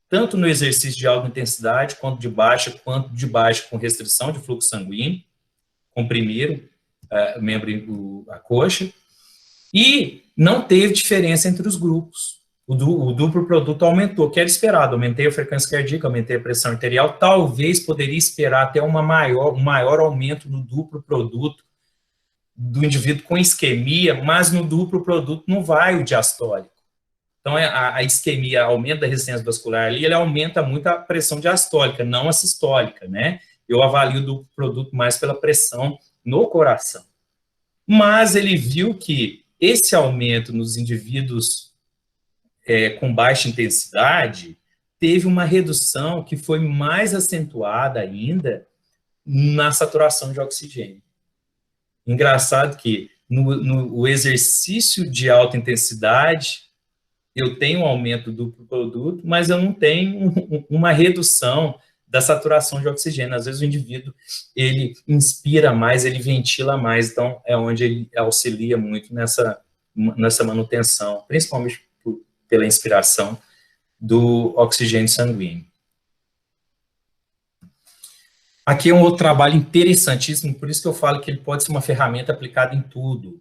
tanto no exercício de alta intensidade, quanto de baixa com restrição de fluxo sanguíneo, comprimiram a coxa, e não teve diferença entre os grupos. O duplo produto aumentou, que era esperado, aumentei a frequência cardíaca, aumentei a pressão arterial, talvez poderia esperar até um maior aumento no duplo produto do indivíduo com isquemia, mas no duplo produto não vai o diastólico. Então, a isquemia, aumento da resistência vascular ali, ele aumenta muito a pressão diastólica, não a sistólica, né? Eu avalio o duplo produto mais pela pressão no coração. Mas ele viu que esse aumento nos indivíduos com baixa intensidade teve uma redução que foi mais acentuada ainda na saturação de oxigênio. Engraçado que no exercício de alta intensidade, eu tenho um aumento do produto, mas eu não tenho uma redução da saturação de oxigênio. Às vezes o indivíduo, ele inspira mais, ele ventila mais, então é onde ele auxilia muito nessa manutenção, principalmente pela inspiração do oxigênio sanguíneo. Aqui é um outro trabalho interessantíssimo, por isso que eu falo que ele pode ser uma ferramenta aplicada em tudo.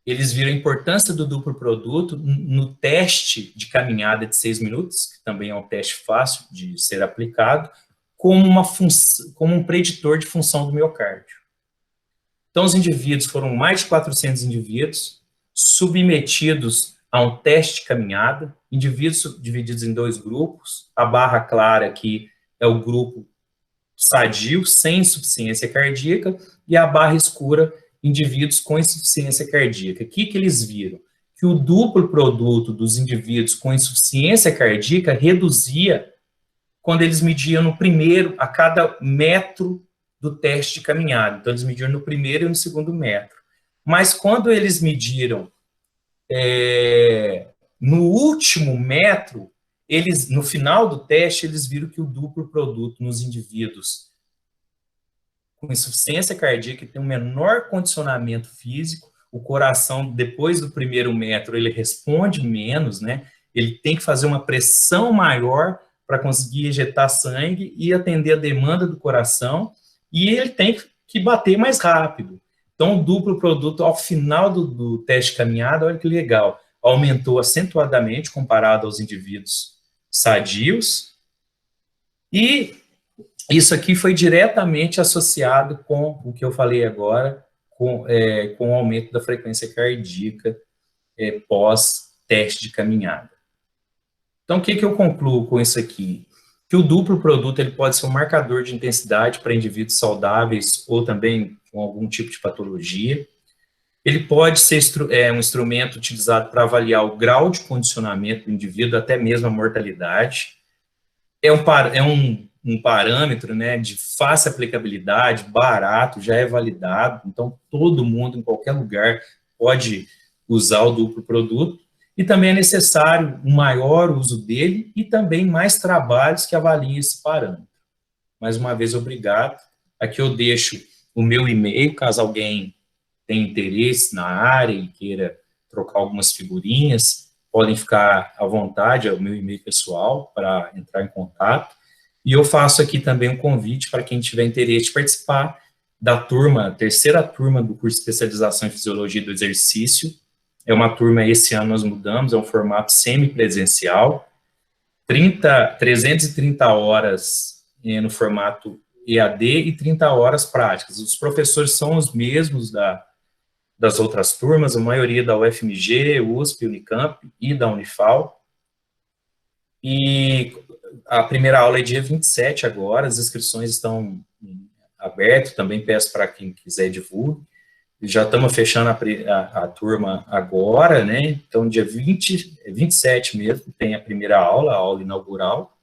Eles viram a importância do duplo produto no teste de caminhada de 6 minutos, que também é um teste fácil de ser aplicado, como um preditor de função do miocárdio. Então, os indivíduos foram mais de 400 indivíduos submetidos a um teste de caminhada, indivíduos divididos em 2 grupos, a barra clara aqui é o grupo sadio, sem insuficiência cardíaca, e a barra escura, indivíduos com insuficiência cardíaca. O que eles viram? Que o duplo produto dos indivíduos com insuficiência cardíaca reduzia quando eles mediam no primeiro, a cada metro do teste de caminhada. Então, eles mediram no primeiro e no segundo metro. Mas quando eles mediram no último metro, no final do teste, eles viram que o duplo produto nos indivíduos com insuficiência cardíaca, que tem um menor condicionamento físico, o coração, depois do primeiro metro, ele responde menos, né? Ele tem que fazer uma pressão maior para conseguir injetar sangue e atender a demanda do coração, e ele tem que bater mais rápido. Então, o duplo produto, ao final do teste de caminhada, olha que legal, aumentou acentuadamente comparado aos indivíduos sadios, e isso aqui foi diretamente associado com o que eu falei agora, com o aumento da frequência cardíaca pós-teste de caminhada. Então, o que eu concluo com isso aqui? Que o duplo produto ele pode ser um marcador de intensidade para indivíduos saudáveis ou também com algum tipo de patologia. Ele pode ser um instrumento utilizado para avaliar o grau de condicionamento do indivíduo, até mesmo a mortalidade. É um parâmetro, né, de fácil aplicabilidade, barato, já é validado, então todo mundo, em qualquer lugar, pode usar o duplo produto, e também é necessário um maior uso dele e também mais trabalhos que avaliem esse parâmetro. Mais uma vez, obrigado. Aqui eu deixo o meu e-mail, caso alguém tenha interesse na área e queira trocar algumas figurinhas, podem ficar à vontade, é o meu e-mail pessoal para entrar em contato. E eu faço aqui também um convite para quem tiver interesse de participar da turma, terceira turma do curso de especialização em fisiologia do exercício. É uma turma, esse ano nós mudamos, é um formato semipresencial, 330 horas no formato EAD e 30 horas práticas. Os professores são os mesmos das outras turmas, a maioria da UFMG, USP, Unicamp e da Unifal. E a primeira aula é dia 27 agora, as inscrições estão abertas, também peço para quem quiser divulgue. Já estamos fechando a turma agora, né? Então, dia 27 mesmo, tem a primeira aula, a aula inaugural,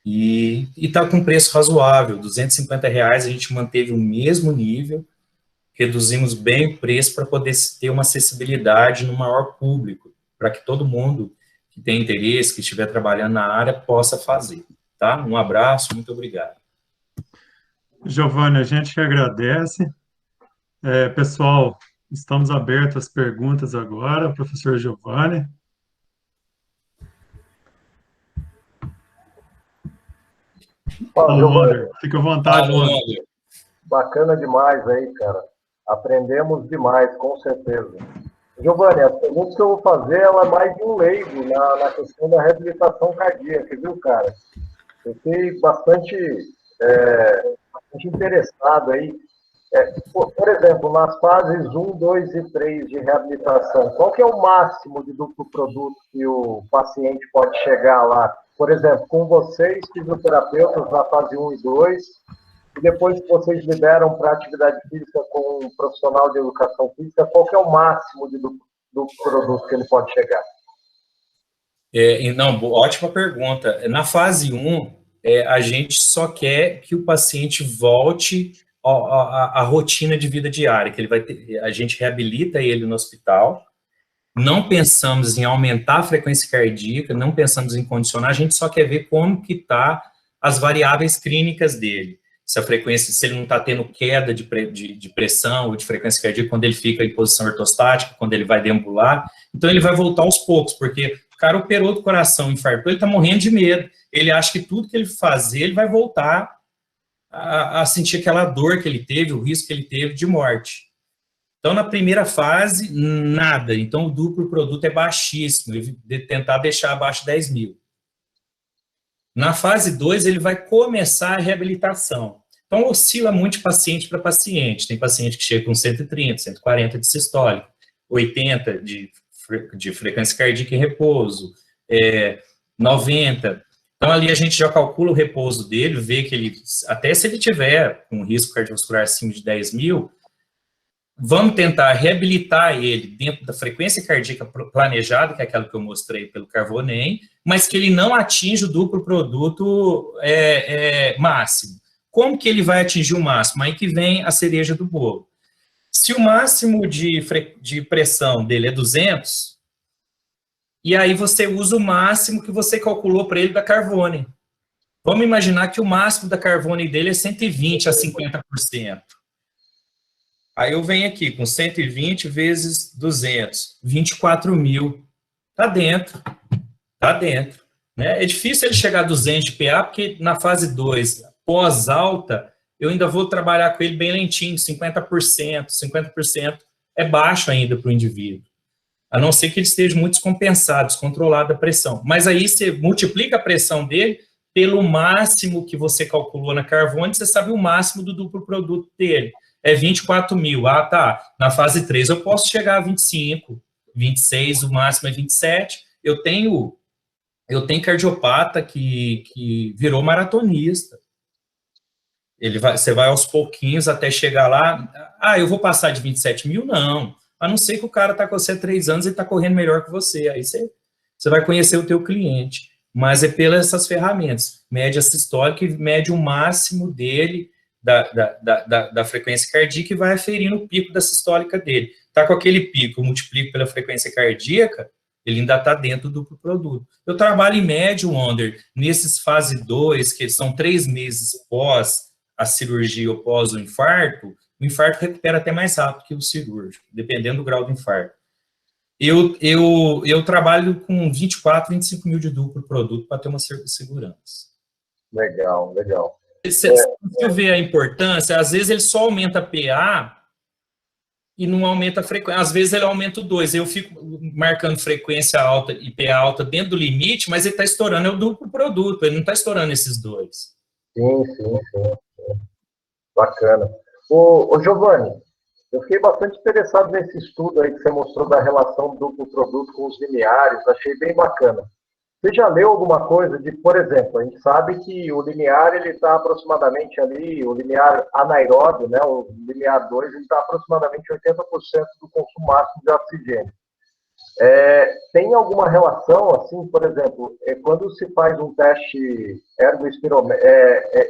e está com preço razoável, R$250 a gente manteve o mesmo nível, reduzimos bem o preço para poder ter uma acessibilidade no maior público, para que todo mundo que tem interesse, que estiver trabalhando na área, possa fazer, tá? Um abraço, muito obrigado. Giovanni, a gente que agradece. Pessoal, estamos abertos às perguntas agora, professor Giovanni. Fala, Wander, fica à vontade, Wander. Bacana demais aí, cara. Aprendemos demais, com certeza. Giovanni, a pergunta que eu vou fazer ela é mais de um leigo na questão da reabilitação cardíaca, viu, cara? Eu fiquei bastante interessado aí. Por exemplo, nas fases 1, 2 e 3 de reabilitação, qual que é o máximo de duplo produto que o paciente pode chegar lá? Por exemplo, com vocês, fisioterapeutas, na fase 1 e 2, e depois que vocês liberam para atividade física com um profissional de educação física, qual que é o máximo de duplo produto que ele pode chegar? Ótima pergunta. Na fase 1, a gente só quer que o paciente volte a rotina de vida diária, que ele vai ter, a gente reabilita ele no hospital, não pensamos em aumentar a frequência cardíaca, não pensamos em condicionar, a gente só quer ver como que tá as variáveis clínicas dele, se a frequência, se ele não está tendo queda de pressão ou de frequência cardíaca quando ele fica em posição ortostática, quando ele vai deambular, então ele vai voltar aos poucos, porque o cara operou do coração, infartou, ele está morrendo de medo, ele acha que tudo que ele fazer, ele vai voltar a sentir aquela dor que ele teve, o risco que ele teve de morte. Então, na primeira fase, nada. Então, o duplo produto é baixíssimo, tentar deixar abaixo de 10 mil. Na fase 2, ele vai começar a reabilitação. Então, oscila muito de paciente para paciente. Tem paciente que chega com 130, 140 de sistólica, 80 de frequência cardíaca em repouso, 90. Então, ali a gente já calcula o repouso dele, vê que ele, até se ele tiver um risco cardiovascular acima de 10 mil, vamos tentar reabilitar ele dentro da frequência cardíaca planejada, que é aquela que eu mostrei pelo Carvonem, mas que ele não atinja o duplo produto máximo. Como que ele vai atingir o máximo? Aí que vem a cereja do bolo. Se o máximo de pressão dele é 200, e aí você usa o máximo que você calculou para ele da Carvonem. Vamos imaginar que o máximo da Carvonem dele é 120 a 50%. Aí eu venho aqui com 120 vezes 200, 24 mil. Está dentro. Está dentro. Né? É difícil ele chegar a 200 de PA, porque na fase 2, pós-alta, eu ainda vou trabalhar com ele bem lentinho, 50%. 50% é baixo ainda para o indivíduo. A não ser que ele esteja muito descompensado, descontrolado a pressão. Mas aí você multiplica a pressão dele pelo máximo que você calculou na Carvonem, você sabe o máximo do duplo produto dele. É 24 mil. Ah, tá. Na fase 3 eu posso chegar a 25, 26, o máximo é 27. Eu tenho cardiopata que virou maratonista. Você vai aos pouquinhos até chegar lá. Ah, eu vou passar de 27 mil? Não. A não ser que o cara está com você há 3 anos e está correndo melhor que você. Aí você vai conhecer o teu cliente. Mas é pelas essas ferramentas. Mede a sistólica e mede o máximo dele da frequência cardíaca e vai aferindo o pico da sistólica dele. Está com aquele pico, eu multiplico pela frequência cardíaca, ele ainda está dentro do produto. Eu trabalho em médio, Wander, nesses fase 2, que são 3 meses pós a cirurgia ou pós o infarto recupera até mais rápido que o cirúrgico, dependendo do grau do infarto. Eu trabalho com 24, 25 mil de duplo produto para ter uma segurança. Legal, legal. Se você vê a importância, às vezes ele só aumenta a PA e não aumenta a frequência. Às vezes ele aumenta o 2. Eu fico marcando frequência alta e PA alta dentro do limite, mas ele está estourando é o duplo produto, ele não está estourando esses 2. Sim. Bacana. Ô Giovanni, eu fiquei bastante interessado nesse estudo aí que você mostrou da relação do duplo produto com os lineares, achei bem bacana. Você já leu alguma coisa de, por exemplo, a gente sabe que o linear ele está aproximadamente ali, o linear anaeróbio, né, o linear 2, ele está aproximadamente 80% do consumo máximo de oxigênio. Tem alguma relação, assim, por exemplo, quando se faz um teste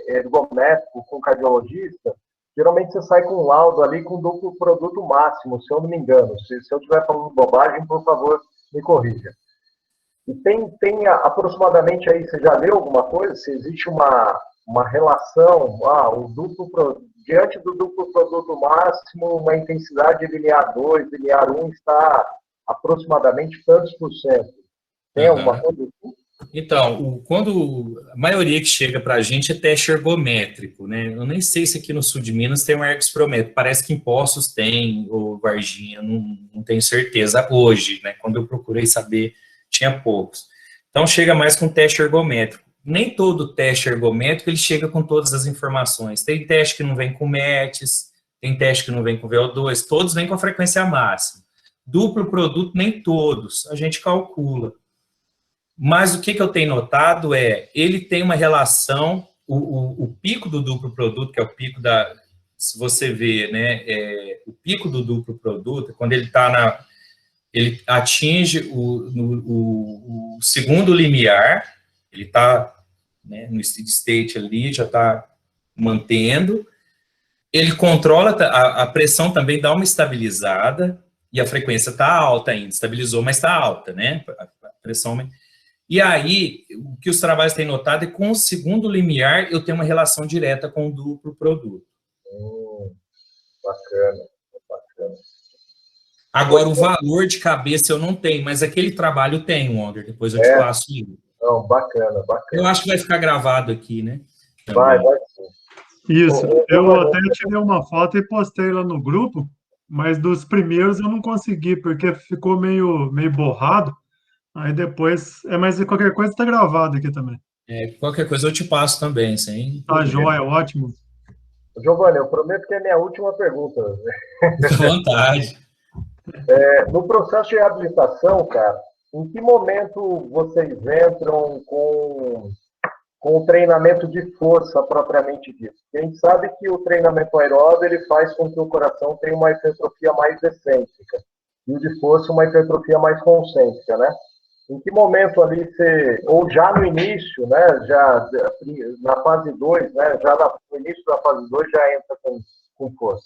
ergométrico com cardiologista, geralmente você sai com um laudo ali com duplo produto máximo, se eu não me engano. Se eu estiver falando bobagem, por favor, me corrija. E tem aproximadamente aí, você já leu alguma coisa? Se existe uma relação, diante do duplo produto máximo, uma intensidade de linear 2, linear 1 está aproximadamente tantos por cento. Tem alguma coisa assim? Então, quando a maioria que chega para a gente é teste ergométrico, né? Eu nem sei se aqui no sul de Minas tem um ergospirométrico. Parece que em Poços tem, ou Varginha, não tenho certeza hoje, né? Quando eu procurei saber, tinha poucos. Então, chega mais com teste ergométrico. Nem todo teste ergométrico ele chega com todas as informações. Tem teste que não vem com METs, tem teste que não vem com VO2, todos vêm com a frequência máxima. Duplo produto, nem todos, a gente calcula. Mas o que eu tenho notado ele tem uma relação, o pico do duplo produto, que é o pico se você vê, né, o pico do duplo produto, quando ele está ele atinge o segundo limiar, ele está, né, no steady state ali, já está mantendo, ele controla, a pressão também dá uma estabilizada, e a frequência está alta ainda, estabilizou, mas está alta, né, a pressão. E aí, o que os trabalhos têm notado é que com o segundo limiar, eu tenho uma relação direta com o duplo produto. Bacana. Agora, o valor de cabeça eu não tenho, mas aquele trabalho tem, Wander, depois eu te passo. Não, bacana. Eu acho que vai ficar gravado aqui, né? Vai sim. Isso, eu até tirei uma foto e postei lá no grupo, mas dos primeiros eu não consegui, porque ficou meio borrado. Aí depois, mas qualquer coisa está gravado aqui também. Qualquer coisa eu te passo também, sem Tá joia, ótimo. Giovanni, eu prometo que é minha última pergunta. Fica à vontade. No processo de reabilitação, cara, em que momento vocês entram com o treinamento de força propriamente dito? A gente sabe que o treinamento aeróbio ele faz com que o coração tenha uma hipertrofia mais excêntrica e o de força uma hipertrofia mais concêntrica, né? Em que momento ali você, ou já no início, né, já na fase 2, né, já no início da fase 2 já entra com força?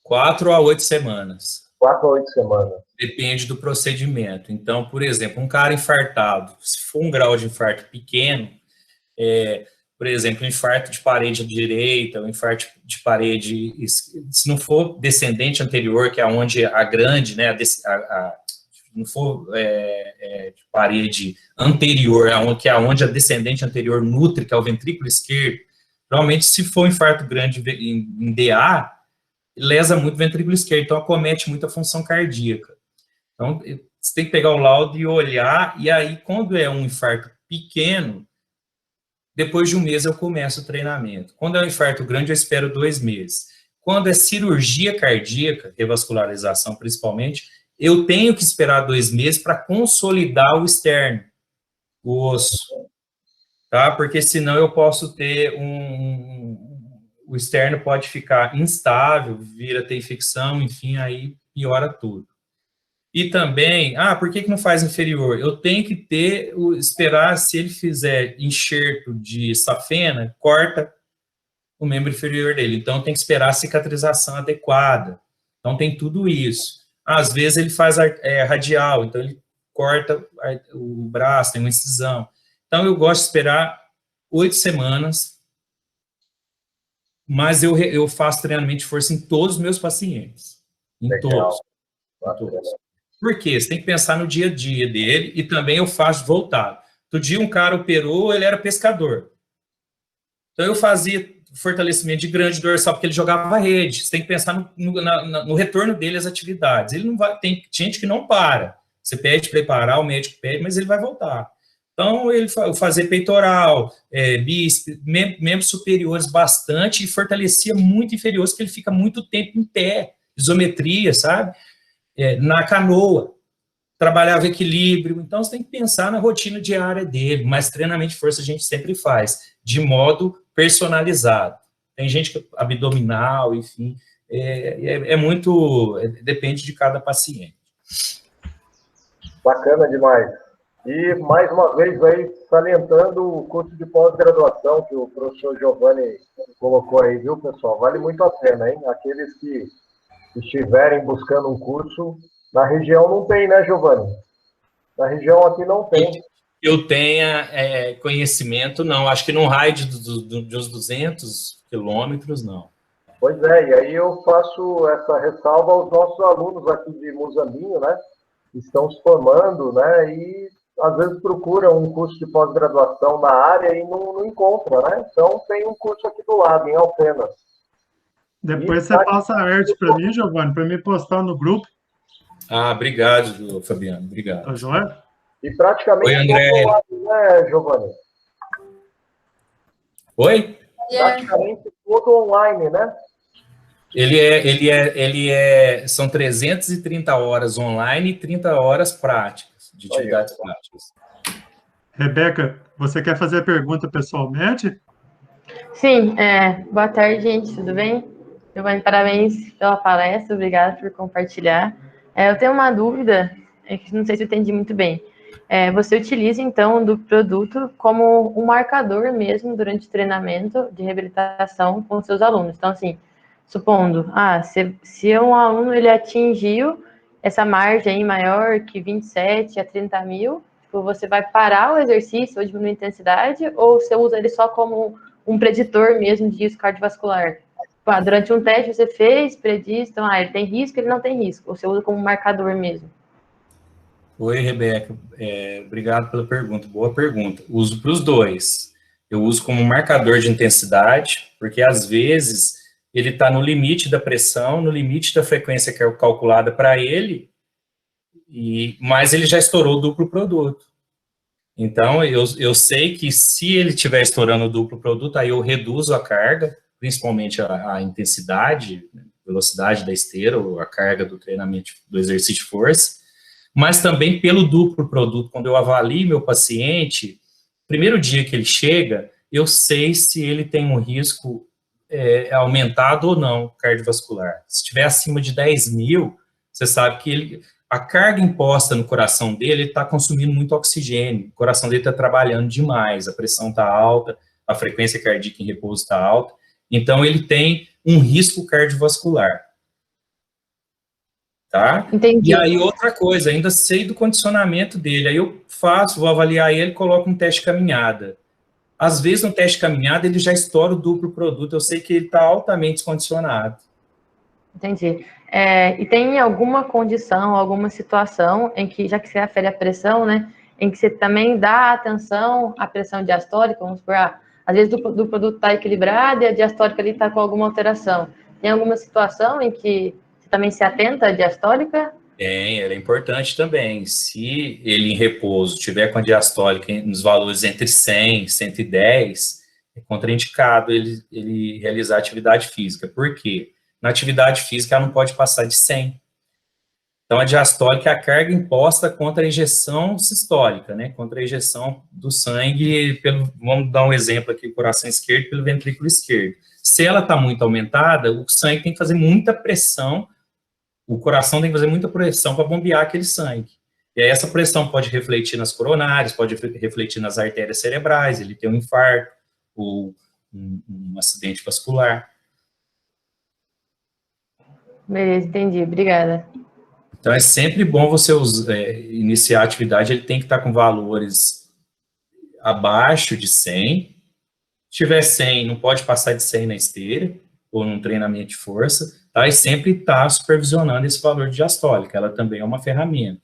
4 a 8 semanas. 4 a 8 semanas. Depende do procedimento. Então, por exemplo, um cara infartado, se for um grau de infarto pequeno, por exemplo, um infarto de parede direita, um infarto de parede, se não for descendente anterior, que é onde a grande, né, não for de parede anterior, que é onde a descendente anterior nutre, que é o ventrículo esquerdo, normalmente, se for um infarto grande em DA, lesa muito o ventrículo esquerdo, então acomete muito a função cardíaca. Então, você tem que pegar o laudo e olhar, e aí, quando é um infarto pequeno, depois de um mês eu começo o treinamento. Quando é um infarto grande, eu espero 2 meses. Quando é cirurgia cardíaca, revascularização principalmente, eu tenho que esperar 2 meses para consolidar o externo, o osso, tá? Porque senão eu posso ter o externo pode ficar instável, vira ter infecção, enfim, aí piora tudo. E também, por que não faz inferior? Eu tenho que esperar, se ele fizer enxerto de safena, corta o membro inferior dele. Então, tem que esperar a cicatrização adequada. Então, tem tudo isso. Às vezes, ele faz radial, então ele corta o braço, tem uma incisão. Então, eu gosto de esperar 8 semanas, mas eu faço treinamento de força em todos os meus pacientes. Em todos. Por quê? Você tem que pensar no dia a dia dele, e também eu faço voltado. Outro dia um cara operou, ele era pescador. Então eu fazia fortalecimento de grande dorsal, porque ele jogava rede. Você tem que pensar no retorno dele às atividades. Ele não vai, tem gente que não para. Você pede para ele parar, o médico pede, mas ele vai voltar. Então, ele fazia peitoral, bíceps, membros superiores bastante, e fortalecia muito inferiores, porque ele fica muito tempo em pé, isometria, sabe? Na canoa, trabalhava equilíbrio. Então, você tem que pensar na rotina diária dele, mas treinamento de força a gente sempre faz, de modo personalizado. Tem gente que abdominal, enfim, depende de cada paciente. Bacana demais. E, mais uma vez, aí, salientando o curso de pós-graduação que o professor Giovanni colocou aí, viu, pessoal? Vale muito a pena, hein? Aqueles que estiverem buscando um curso, na região não tem, né, Giovanni? Na região aqui não tem. Eu tenha conhecimento, não. Acho que num raio de uns 200 quilômetros, não. Pois é, e aí eu faço essa ressalva aos nossos alunos aqui de Muzambinho, né? Que estão se formando, né? E às vezes procuram um curso de pós-graduação na área e não encontram, né? Então tem um curso aqui do lado, em Alfenas. Depois você passa a arte para mim, Giovanni, para me postar no grupo. Obrigado, Fabiano, obrigado. Tá joia? E praticamente Oi, André. todo online, né, Giovanni? Oi? Praticamente todo online, né? São 330 horas online e 30 horas práticas, de atividades práticas. Rebeca, você quer fazer a pergunta pessoalmente? Sim, boa tarde, gente, tudo bem? Giovanni, parabéns pela palestra, obrigada por compartilhar. Eu tenho uma dúvida, que não sei se eu entendi muito bem. Você utiliza, então, do produto como um marcador mesmo durante o treinamento de reabilitação com seus alunos. Então, assim, supondo, se um aluno ele atingiu essa margem aí maior que 27 a 30 mil, você vai parar o exercício ou diminuir a intensidade, ou você usa ele só como um preditor mesmo de risco cardiovascular? Durante um teste você fez, prediz, então, ele tem risco, ele não tem risco, ou você usa como marcador mesmo? Oi, Rebeca, obrigado pela pergunta, boa pergunta. Uso para os dois. Eu uso como marcador de intensidade, porque às vezes ele está no limite da pressão, no limite da frequência que é calculada para ele, mas ele já estourou o duplo produto. Então, eu sei que se ele estiver estourando o duplo produto, aí eu reduzo a carga, principalmente a intensidade, velocidade da esteira, ou a carga do treinamento do exercício de força, mas também pelo duplo produto. Quando eu avalio meu paciente, primeiro dia que ele chega, eu sei se ele tem um risco aumentado ou não cardiovascular. Se estiver acima de 10 mil, você sabe que a carga imposta no coração dele está consumindo muito oxigênio, o coração dele está trabalhando demais, a pressão está alta, a frequência cardíaca em repouso está alta, então ele tem um risco cardiovascular. Tá? Entendi. E aí, outra coisa, ainda sei do condicionamento dele, aí eu vou avaliar ele, coloco um teste de caminhada. Às vezes, no teste de caminhada, ele já estoura o duplo produto, eu sei que ele está altamente descondicionado. Entendi. E tem alguma condição, alguma situação em que, já que você afere a pressão, né, em que você também dá atenção à pressão diastólica, vamos supor, às vezes do produto está equilibrado e a diastólica ali está com alguma alteração. Tem alguma situação em que você também se atenta à diastólica? Ela é importante também. Se ele em repouso tiver com a diastólica nos valores entre 100 e 110, é contraindicado ele realizar atividade física. Por quê? Na atividade física, ela não pode passar de 100. Então, a diastólica é a carga imposta contra a injeção sistólica, né? Contra a injeção do sangue, vamos dar um exemplo aqui, o coração esquerdo pelo ventrículo esquerdo. Se ela está muito aumentada, o sangue tem que fazer muita pressão, o coração tem que fazer muita pressão para bombear aquele sangue. E aí essa pressão pode refletir nas coronárias, pode refletir nas artérias cerebrais, ele tem um infarto ou um acidente vascular. Beleza, entendi. Obrigada. Então, é sempre bom você iniciar a atividade, ele tem que estar com valores abaixo de 100. Se tiver 100, não pode passar de 100 na esteira, ou num treinamento de força, tá? E sempre estar supervisionando esse valor de diastólica, ela também é uma ferramenta.